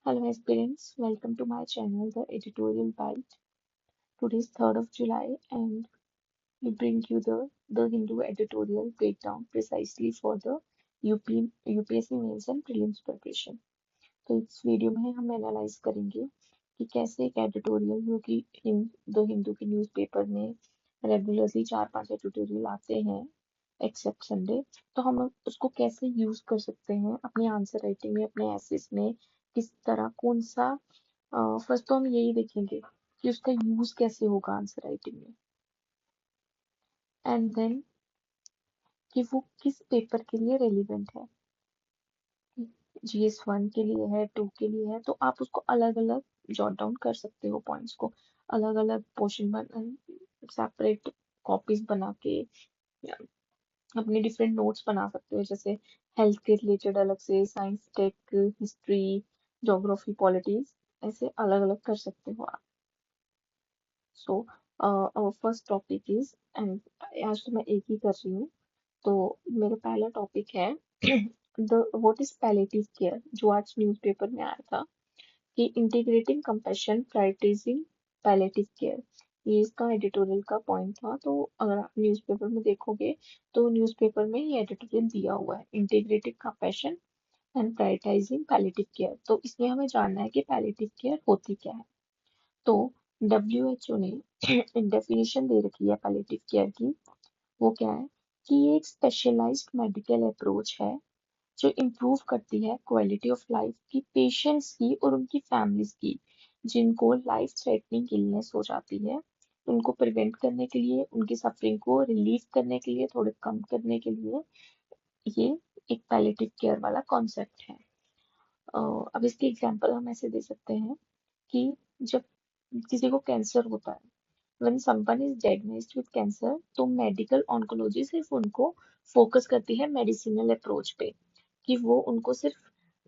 Hello aspirants, welcome to my channel, The Editorial Bite. Today is 3rd of July and we bring you the Hindu editorial breakdown precisely for the UPSC mains and prelims preparation. तो इस video में हम analyse करेंगे कि कैसे एक editorial जो कि द हिंदू के न्यूज़पेपर में रेगुलरली 4-5 एडिटोरियल आते हैं एक्सेप्ट संडे, तो हम उसको कैसे यूज कर सकते हैं अपनी आंसर राइटिंग में, अपने एसेस में, किस तरह कौन सा। फर्स्ट तो हम यही देखेंगे कि उसका यूज कैसे होगा आंसर राइटिंग में, एंड देन कि वो किस पेपर के लिए रेलिवेंट है। GS1 के लिए है, 2 के लिए है, तो आप उसको अलग अलग जॉट डाउन कर सकते हो, पॉइंट्स को अलग अलग पोर्शन बन सेपरेट कॉपीज बना के या अपने डिफरेंट नोट्स बना सकते हो, जैसे हेल्थ के रिलेटेड अलग से, science, tech, history, geography, politics, ऐसे अलग अलग कर सकते हो आप। So our first topic is, and आज तो मैं एक ही कर रही हूँ, तो मेरा पहला टॉपिक है the what is palliative care, जो आज न्यूज़पेपर में आया था कि integrating compassion prioritising palliative care, ये इसका एडिटोरियल का पॉइंट था। तो अगर आप न्यूज़पेपर में देखोगे तो न्यूज़पेपर में ये एडिटोरियल दिया हुआ है, integrating compassion and prioritising palliative care. तो इसमें हमें जानना है कि पैलेटिव केयर होती क्या है। तो WHO ने डेफिनेशन दे रखी है पैलेटिव केयर की। वो क्या है कि ये एक स्पेशलाइज्ड मेडिकल अप्रोच है जो इम्प्रूव करती है क्वालिटी ऑफ लाइफ की पेशेंट्स की और उनकी फैमिलीज की, जिनको लाइफ थ्रेटनिंग इलनेस हो जाती है। उनको प्रिवेंट करने के लिए, उनकी सफरिंग को रिलीव करने के लिए, थोड़े कम करने के लिए ये एक पैलेटिव केयर वाला कॉन्सेप्ट है। अब इसकी एग्जांपल हम ऐसे दे सकते हैं कि जब किसी को कैंसर होता है, when someone is diagnosed with cancer, तो मेडिकल ऑन्कोलॉजी सिर्फ उनको फोकस करती है मेडिसिनल अप्रोच पे, कि वो उनको सिर्फ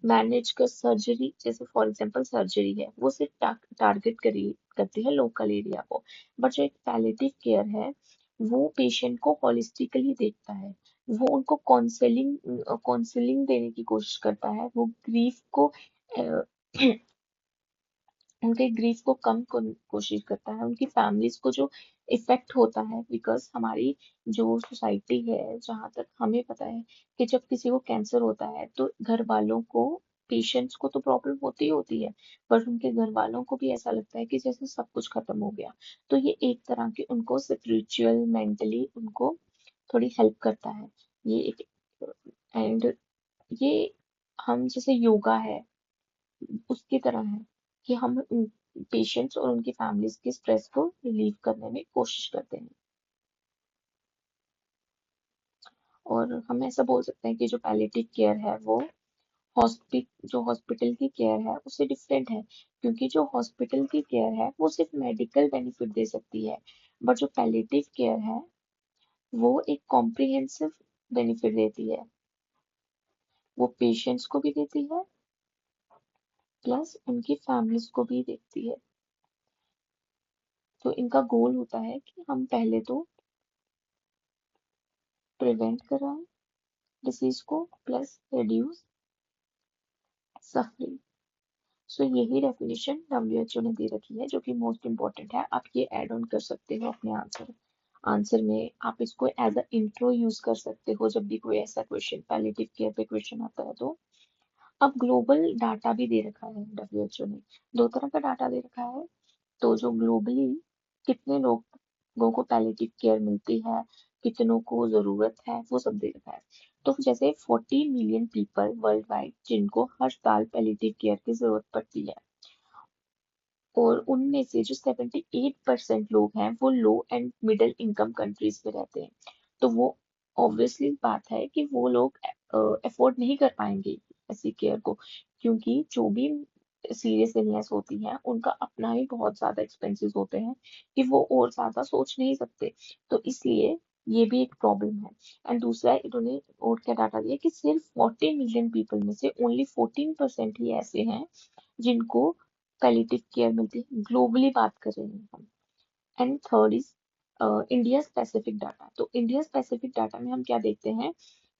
मैनेज कर, सर्जरी जैसे फॉर एग्जांपल सर्जरी है वो सिर्फ टारगेट करी करती है लोकल एरिया को। बट जो एक पैलेटिव केयर है वो पेशेंट को होलिस्टिकली देखता है, वो उनको काउंसलिंग देने की कोशिश करता है, वो ग्रीफ को अ, उनके ग्रीफ को कम कोशिश करता है, उनकी फैमिलीज को जो इफेक्ट होता है, बिकॉज हमारी जो सोसाइटी है, जहाँ तक हमें पता है कि जब किसी को कैंसर होता है तो घर वालों को, पेशेंट्स को तो प्रॉब्लम होती ही होती है, पर उनके घर वालों को भी ऐसा लगता है कि जैसे सब कुछ खत्म हो गया। तो ये एक तरह की उनको स्पिरिचुअल, मेंटली उनको थोड़ी हेल्प करता है ये एक। एंड ये हम जैसे योगा है उसकी तरह है कि हम पेशेंट्स और उनकी फैमिलीज के स्ट्रेस को रिलीव करने में कोशिश करते हैं। और हम ऐसा बोल सकते हैं कि जो पैलिएटिव केयर है वो जो हॉस्पिटल की केयर है उससे डिफरेंट है, क्योंकि जो हॉस्पिटल की केयर है वो सिर्फ मेडिकल बेनिफिट दे सकती है, बट जो पैलिएटिव केयर है वो एक कॉम्प्रिहेंसिव बेनिफिट देती है, वो पेशेंट्स को भी देती है प्लस उनकी फैमिलीज को भी देखती है। तो इनका गोल होता है कि हम पहले तो प्रिवेंट कराएं डिसीज को प्लस रिड्यूस सफरिंग। सो यही डेफिनेशन WHO ने दे रखी है, जो कि मोस्ट इम्पोर्टेंट है। आप ये ऐड ऑन कर सकते हो अपने आंसर में, आप इसको एज अ इंट्रो यूज कर सकते हो जब भी कोई ऐसा क्वेश्चन पैलिएटिव केयर पे क्वेश्चन आता है तो। अब ग्लोबल डाटा भी दे रखा है WHO ने, दो तरह का डाटा दे रखा है। तो जो ग्लोबली कितने लोगों को पैलिएटिव केयर मिलती है, कितनों को जरूरत है, वो सब दे रखा है। तो जैसे 40 मिलियन पीपल वर्ल्ड वाइड जिनको हर साल पैलिएटिव केयर की जरूरत पड़ती है, और उनमें से जो 78% लोग हैं वो लो एंड मिडिल इनकम कंट्रीज में रहते हैं। तो वो ऑब्वियसली बात है कि वो लोग अफोर्ड नहीं कर पाएंगे ऐसी केयर को, क्योंकि जो भी सीरियस इलनेस होती है उनका अपना ही बहुत ज्यादा एक्सपेंसेस होते हैं कि वो और ज्यादा सोच नहीं सकते। तो इसलिए ये भी एक प्रॉब्लम है। एंड दूसरा इन्होंने और क्या डाटा दिया कि सिर्फ 40 मिलियन पीपल में से ओनली 14% ही ऐसे हैं जिनको पैलिएटिव केयर मिलती है, ग्लोबली बात कर रहे हैं हम। And third is India specific data. तो इंडिया स्पेसिफिक डाटा में हम क्या देखते हैं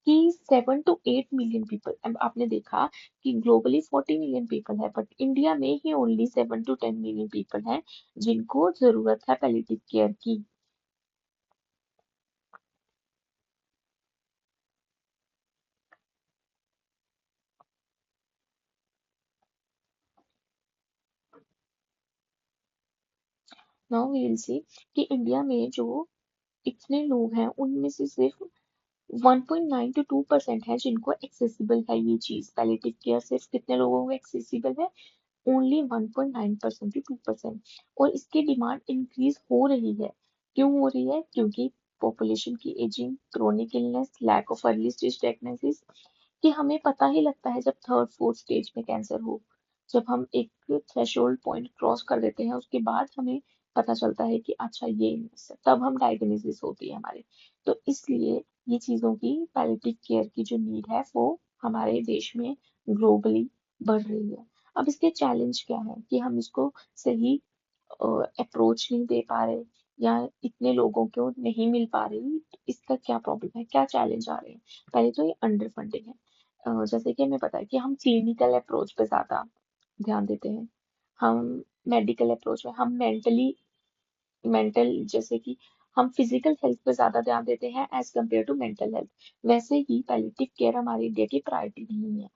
कि 7 to 8 मिलियन पीपल, अब आपने देखा कि ग्लोबली 40 मिलियन पीपल है, बट इंडिया में ही ओनली 7 to 10 मिलियन पीपल हैं जिनको जरूरत है पैलिएटिव केयर की। नाउ वी विल सी कि इंडिया में जो इतने लोग हैं उनमें से सिर्फ 1.9 to 2% है जिनको एक्सेसिबल है ये चीज। पैलिएटिव केयर सिर्फ कितने लोगों को एक्सेसिबल है? Only 1.9% to 2%। और इसकी डिमांड इंक्रीज हो रही है। क्यों हो रही है? क्योंकि पॉपुलेशन की ageing, chronic illness, lack of early stage diagnosis, कि हमें पता ही लगता है जब थर्ड फोर्थ स्टेज में कैंसर हो। जब हम एक थ्रेशोल्ड पॉइंट क्रॉस कर देते हैं उसके बाद हमें पता चलता है कि अच्छा ये illness है, तब हम डायग्नोसिस होती है हमारे। तो इसलिए ये चीजों की पैलिएटिव केयर की जो नीड है वो हमारे देश में ग्लोबली बढ़ रही है। अब इसके चैलेंज क्या है कि हम इसको सही अप्रोच नहीं दे पा रहे, या इतने लोगों को नहीं मिल पा रही। तो इसका क्या प्रॉब्लम है, क्या चैलेंज आ रहे हैं? पहले तो ये अंडर फंडिंग है। जैसे कि हमें पता है कि हम क्लिनिकल अप्रोच पे ज्यादा ध्यान देते हैं। हम मेडिकल अप्रोच में हम मेंटल जैसे कि हम फिजिकल हेल्थ पे ज्यादा ध्यान देते हैं as compare to mental health. वैसे ही पैलिएटिव केयर हमारे इंडिया की प्रायोरिटी नहीं है।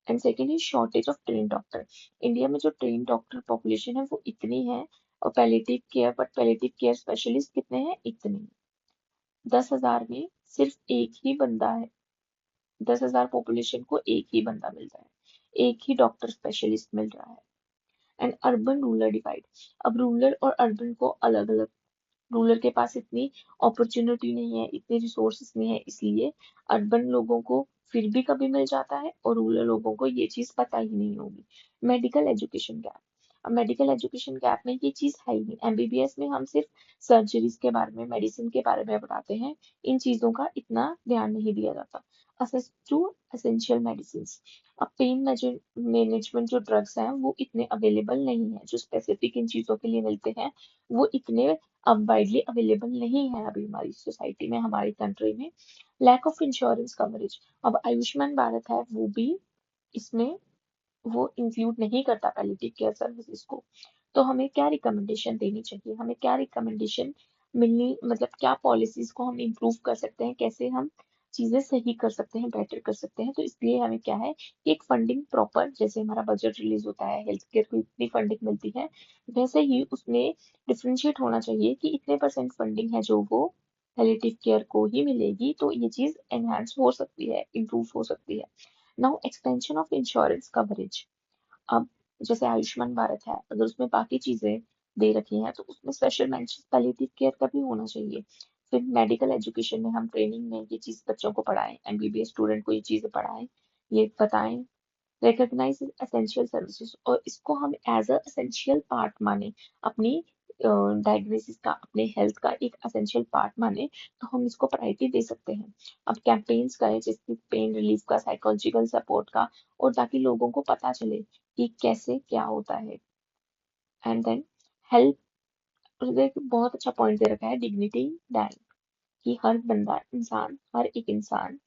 And second is shortage of train doctor. India में जो ट्रेन डॉक्टर पॉपुलेशन है वो इतनी है, और पैलिएटिव केयर स्पेशलिस्ट कितने हैं? इतने। 10,000 में सिर्फ एक ही बंदा है। 10,000 पॉपुलेशन को एक ही बंदा मिल रहा है, एक ही डॉक्टर स्पेशलिस्ट मिल रहा है। And urban rural divide. अब रूरल और अर्बन को अलग अलग, रूरल के पास इतनी अपॉर्चुनिटी नहीं है, इतने रिसोर्सेस नहीं है, इसलिए अर्बन लोगों को फिर भी कभी मिल जाता है और रूरल लोगों को ये चीज पता ही नहीं होगी। Medical education gap. अब मेडिकल एजुकेशन गैप में ये चीज है ही नहीं। एमबीबीएस में हम सिर्फ सर्जरीज के बारे में, मेडिसिन के बारे में पढ़ाते हैं, इन चीजों का इतना ध्यान नहीं दिया जाता। Access to essential medicine. अब पेन मैनेजमेंट जो ड्रग्स हैं वो इतने अवेलेबल नहीं है, जो स्पेसिफिक इन चीजों के लिए मिलते हैं वो इतने अब वाइडली अवेलेबल नहीं है अभी हमारी सोसाइटी में, हमारी कंट्री में। Lack of insurance coverage. अब आयुष्मान भारत है वो भी इसमें वो इंक्लूड नहीं करता पैलिएटिव केयर सर्विसेज को। तो हमें क्या रिकमेंडेशन देनी चाहिए, हमें क्या रिकमेंडेशन मिलनी, मतलब क्या पॉलिसीज को हम इम्प्रूव कर सकते हैं, कैसे हम चीजें सही कर सकते हैं, बेटर कर सकते हैं? तो इसलिए हमें क्या है कि एक फंडिंग प्रॉपर, जैसे हमारा बजट रिलीज होता है हेल्थ केयर को इतनी फंडिंग मिलती है, वैसे ही उसमें डिफरेंशिएट होना चाहिए कि इतने परसेंट फंडिंग है जो वो पैलिएटिव केयर को ही मिलेगी, तो ये चीज एनहांस हो सकती है, इम्प्रूव हो सकती है। Now expansion of insurance coverage. अब जैसे आयुष्मान भारत है, अगर उसमें बाकी चीजें दे रखी हैं तो उसमें स्पेशल मेंशन पैलिएटिव केयर का भी होना चाहिए। फिर मेडिकल एजुकेशन में हम ट्रेनिंग में ये चीज बच्चों को पढ़ाएं, एमबीबीएस स्टूडेंट को ये चीजें पढ़ाएं, ये बताएं। रिकॉग्नाइज एसेंशियल सर्विसेज, और इसको हम एज अ एसेंशियल पार्ट माने, अपनी डायग्नोसिस का, अपने हेल्थ का एक एसेंशियल पार्ट माने, तो हम इसको प्रायोरिटी दे सकते हैं। अब कैंपेन्स करें जैसे पेन रिलीफ का, साइकोलॉजिकल सपोर्ट का, और ताकि लोगों को पता चले कि कैसे क्या होता है। एंड देन हेल्थ, बहुत अच्छा पॉइंट दे रखा है, डिग्निटी डाइंग, कि हर बंदा इंसान, हर एक इंसान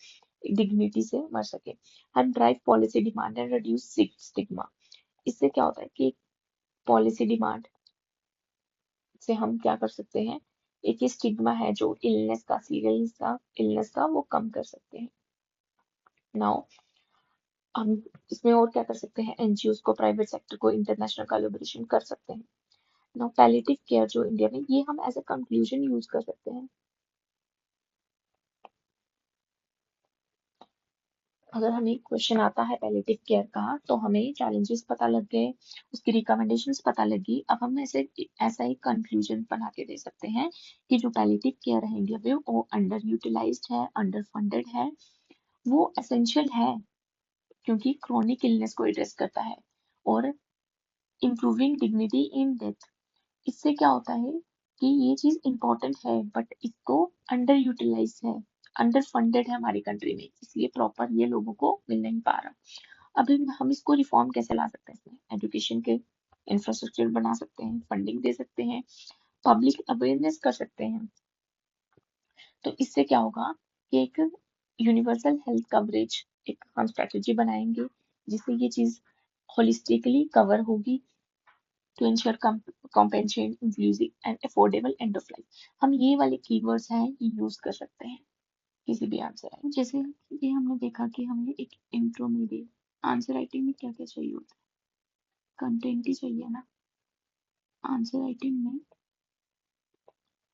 डिग्निटी से मर सके। हम drive policy demand and reduce stigma. इससे क्या होता है कि पॉलिसी डिमांड से हम क्या कर सकते हैं, एक ये स्टिग्मा है जो इलनेस का, सीरियस इलनेस का, वो कम कर सकते हैं। नाउ हम इसमें और क्या कर सकते हैं, एनजीओ को, प्राइवेट सेक्टर को इंटरनेशनल कोलैबोरेशन कर सकते हैं। नाउ पैलिएटिव केयर जो इंडिया में, ये हम एज अ कंक्लूजन यूज कर सकते हैं। अगर हमें क्वेश्चन आता है पैलिएटिव केयर का, तो हमें चैलेंजेस पता लग गए, उसकी रिकमेंडेशंस पता लगी, अब हम ऐसे ऐसा एक कंक्लूजन बना के दे सकते हैं कि जो पैलिएटिव केयर है इंडिया में वो अंडर यूटिलाइज्ड है, अंडर फंडेड है। वो एसेंशियल है क्योंकि क्रोनिक इलनेस को एड्रेस करता है, और इम्प्रूविंग डिग्निटी इन डेथ। इससे क्या होता है कि ये चीज इंपॉर्टेंट है, बट इसको अंडर यूटिलाइज है, अंडर फंडेड है हमारी कंट्री में, इसलिए प्रॉपर ये लोगों को मिल नहीं पा रहा। अभी हम इसको रिफॉर्म कैसे ला सकते हैं? इसमें एजुकेशन के इंफ्रास्ट्रक्चर बना सकते हैं, फंडिंग दे सकते हैं, पब्लिक अवेयरनेस कर सकते हैं। तो इससे क्या होगा कि एक यूनिवर्सल हेल्थ कवरेज एक हम स्ट्रेटेजी बनाएंगे जिससे ये चीज होलिस्टिकली कवर होगी to ensure compensation, inclusive and affordable end of life. हम ये वाले कीवर्ड्स हैं ये यूज कर सकते हैं किसी भी आंसर है। जैसे ये हमने देखा कि हमें एक इंट्रो मिल गई। आंसर राइटिंग में क्या क्या चाहिए होता है, कंटेंट ही चाहिए ना। आंसर राइटिंग में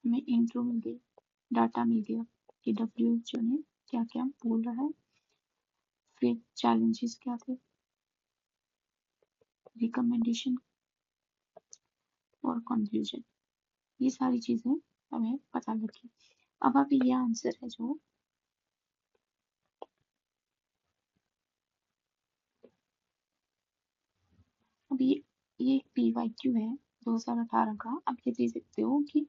हमें इंट्रो मिल गई, डाटा मिल गया कि WHO ने क्या क्या बोल रहा है, फिर चैलेंजेस क्या थे, रिकमेंडेशन और कंक्लूजन, ये सारी चीजें हमें पता लगी। अब ये आंसर है जो अब ये एक PYQ है 2018 का। अब ये देख सकते हो कि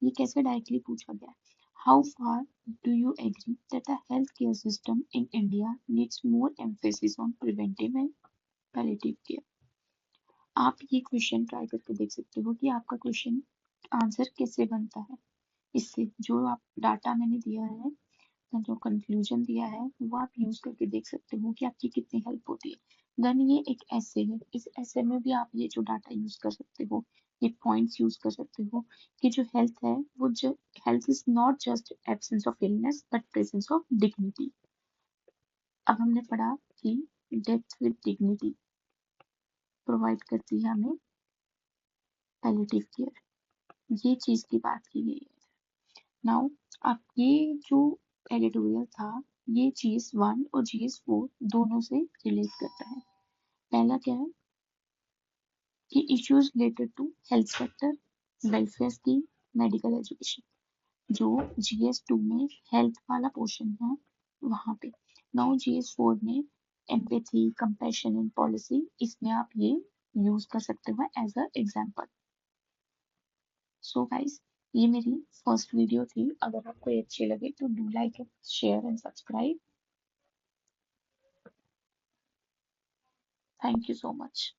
ये कैसे डायरेक्टली पूछा गया है। How far do you agree that the health care system in India needs more emphasis on preventive and palliative care. आप ये क्वेश्चन ट्राई करके देख सकते हो कि आपका क्वेश्चन आंसर कैसे बनता है। इससे जो आप डाटा मैंने दिया है, जो कंक्लूजन दिया है, वो आप यूज करके देख सकते हो कि आपकी कितनी हेल्प होती है। देन ये एक ऐसे है, इस ऐसे में भी आप ये जो डाटा यूज कर सकते हो, ये पॉइंट्स यूज कर सकते हो कि जो हेल्थ है वो जो health is not just absence of illness but presence of dignity. अब हमने पढ़ा कि डेथ विद डिग्निटी प्रोवाइड करती है हमें पैलिएटिव केयर, ये चीज की बात की गई है। नाउ अब ये जो एडिटोरियल था, ये GS1 और GS4 दोनों से रिलेट करता है। पहला क्या है कि issues related to health sector, welfare scheme, medical education. जो GS2 में हेल्थ वाला पोर्शन है वहां पे। नाउ GS4 में एम्पैथी, कंपैशन एंड पॉलिसी, इसमें आप ये यूज कर सकते हो as a example. So guys, ये मेरी फर्स्ट वीडियो थी। अगर आपको ये अच्छी लगे तो do like, share and subscribe. Thank you so much.